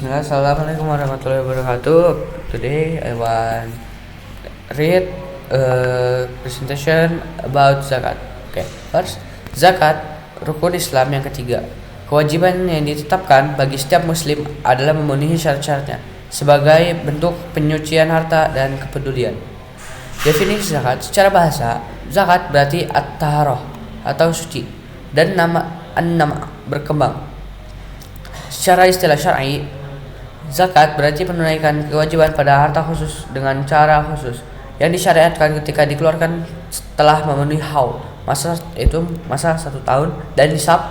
Assalamualaikum warahmatullahi wabarakatuh. Today I want read a presentation about zakat. Okay, first, zakat rukun Islam yang ketiga. Kewajiban yang ditetapkan bagi setiap muslim adalah memenuhi syarat-syaratnya sebagai bentuk penyucian harta dan kepedulian. Definisi zakat secara bahasa, zakat berarti at-taharah atau suci dan nama berkembang. Secara istilah syar'i, zakat berarti menunaikan kewajiban pada harta khusus dengan cara khusus yang disyariatkan ketika dikeluarkan setelah memenuhi haul, masa 1 tahun, dan nisab,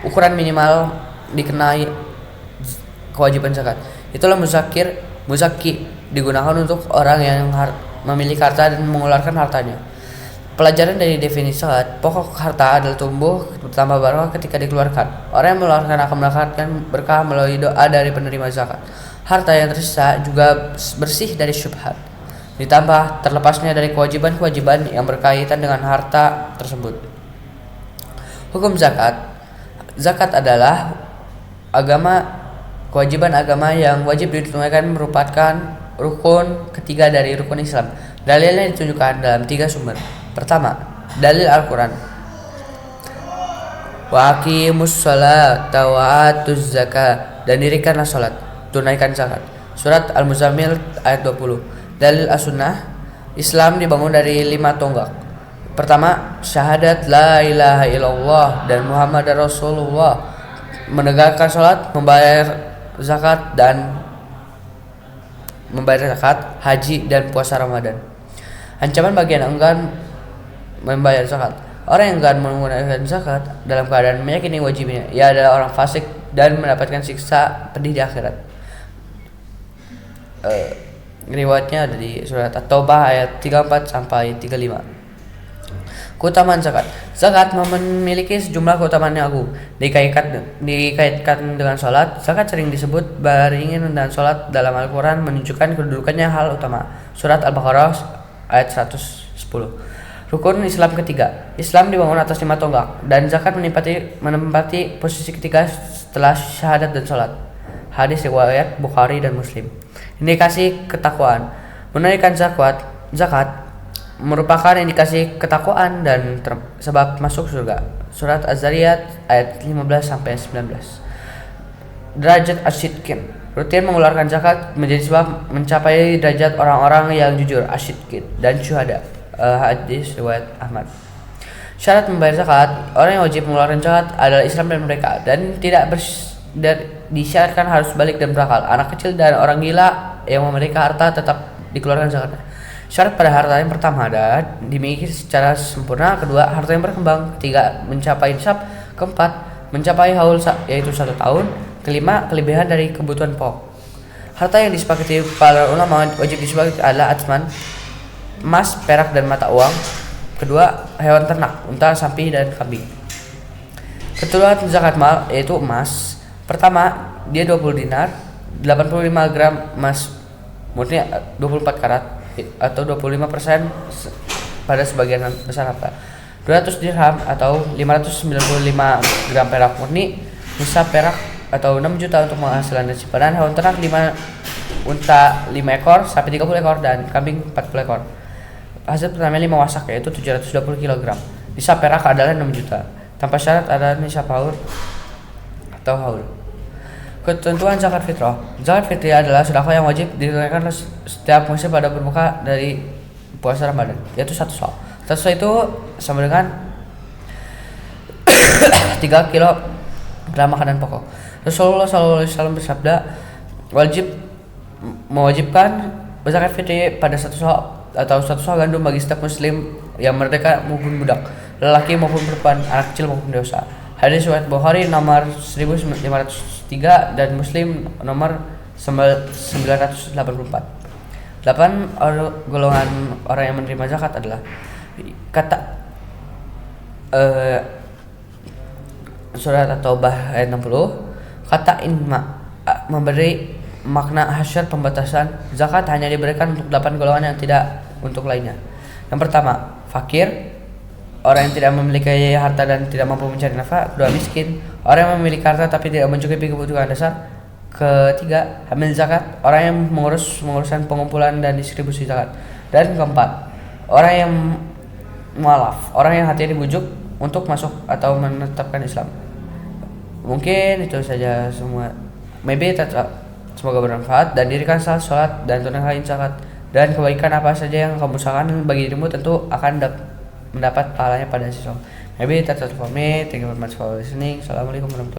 ukuran minimal dikenai kewajiban zakat. Itulah muzaki digunakan untuk orang yang memiliki harta dan mengeluarkan hartanya. Pelajaran dari definisi zakat, pokok harta adalah tumbuh bertambah barokah ketika dikeluarkan. Orang yang mengeluarkan akan mendapatkan berkah melalui doa dari penerima zakat. Harta yang tersisa juga bersih dari syubhat, ditambah terlepasnya dari kewajiban-kewajiban yang berkaitan dengan harta tersebut. Hukum zakat. Zakat adalah kewajiban agama yang wajib ditunaikan, merupakan rukun ketiga dari rukun Islam. Dalilnya ditunjukkan dalam 3 sumber. Pertama, dalil Al-Quran. Wa aqimus sholata wa atuz zakah, dan dirikanlah salat, tunaikan zakat. Surat Al-Muzammil ayat 20. Dalil As-Sunnah. Islam dibangun dari 5 tonggak. Pertama, syahadat la ilaha illallah dan Muhammad Rasulullah, menegakkan salat, membayar zakat, haji, dan puasa Ramadan. Ancaman bagi yang enggan membayar zakat. Orang yang enggan menggunakan zakat dalam keadaan meyakini wajibnya, ia adalah orang fasik dan mendapatkan siksa pedih di akhirat. Riwayatnya ada di surat At-Taubah ayat 34 sampai 35. Keutamaan zakat. Zakat memiliki sejumlah keutamaan yang agung. Dikaitkan dengan sholat, zakat sering disebut baringin dan sholat dalam Al-Quran menunjukkan kedudukannya hal utama. Surat Al-Baqarah ayat 110. Rukun Islam ketiga. Islam dibangun atas 5 tonggak, dan zakat menempati posisi ketiga setelah syahadat dan sholat. Hadis riwayat Bukhari dan Muslim. Indikasi ketakwaan. Menunaikan zakat merupakan indikasi ketakwaan dan sebab masuk surga. Surat Az-Zariyat ayat 15 sampai 19. Derajat asyidkin. Rutin mengeluarkan zakat menjadi sebab mencapai derajat orang-orang yang jujur, asyidkin, dan syuhada. Hadis riwayat Ahmad. Syarat membayar zakat. Orang yang wajib mengeluarkan zakat adalah Islam dan mereka, dan tidak disyaratkan harus balik dan berakal. Anak kecil dan orang gila yang memiliki harta tetap dikeluarkan zakatnya. Syarat pada harta yang pertama adalah dimiliki secara sempurna, kedua harta yang berkembang, ketiga mencapai nisab, keempat mencapai haul yaitu 1 tahun, kelima kelebihan dari kebutuhan pokok. Harta yang disepakati para ulama wajib disepakati adalah atsman, emas, perak, dan mata uang. Kedua, hewan ternak, unta, sapi, dan kambing. Keturunan zakat mal yaitu emas. Pertama, dia 20 dinar, 85 gram emas murni 24 karat atau 25% pada sebagian besar harta. 200 dirham atau 595 gram perak murni, nisab perak atau 6 juta untuk penghasilan dan simpanan. Hewan ternak 5 unta 5 ekor, sapi 30 ekor, dan kambing 40 ekor. Hasil pertama 5 wasak yaitu 720 kg. Nisab perak adalah 6 juta. Tanpa syarat ada nisab haul atau haul. Ketentuan zakat fitrah. Zakat fitrah adalah sedekah yang wajib ditunaikan setiap musim pada berbuka dari puasa Ramadan, yaitu 1 sa'. 1 sa' itu sama dengan 3 kilogram makanan pokok. Rasulullah SAW bersabda, mewajibkan zakat fitrah pada 1 sa' atau 1 sa' gandum bagi setiap muslim yang merdeka maupun budak, lelaki maupun perempuan, anak kecil maupun dewasa. Hadis riwayat Bukhari nomor 1503 dan Muslim nomor 984. 8 golongan orang yang menerima zakat adalah surat At-Taubah ayat 60. Kata inma memberi makna hasyar pembatasan. Zakat hanya diberikan untuk 8 golongan yang tidak untuk lainnya. Yang pertama, fakir, orang yang tidak memiliki harta dan tidak mampu mencari nafkah. Kedua, miskin, orang yang memiliki harta tapi tidak mencukupi kebutuhan dasar. Ketiga, hamil zakat, orang yang mengurusan pengumpulan dan distribusi zakat. Dan keempat, orang yang mualaf, orang yang hatinya dibujuk untuk masuk atau menetapkan Islam. Mungkin itu saja semua. Maybe semoga bermanfaat dan dirikan salat dan tunaikan zakat dan kebaikan apa saja yang kamu usahakan bagi dirimu tentu akan mendapat pahalanya pada sisi Allah. Maybe that's all for me. Thank you very much for listening. Assalamualaikum warahmatullahi wabarakatuh.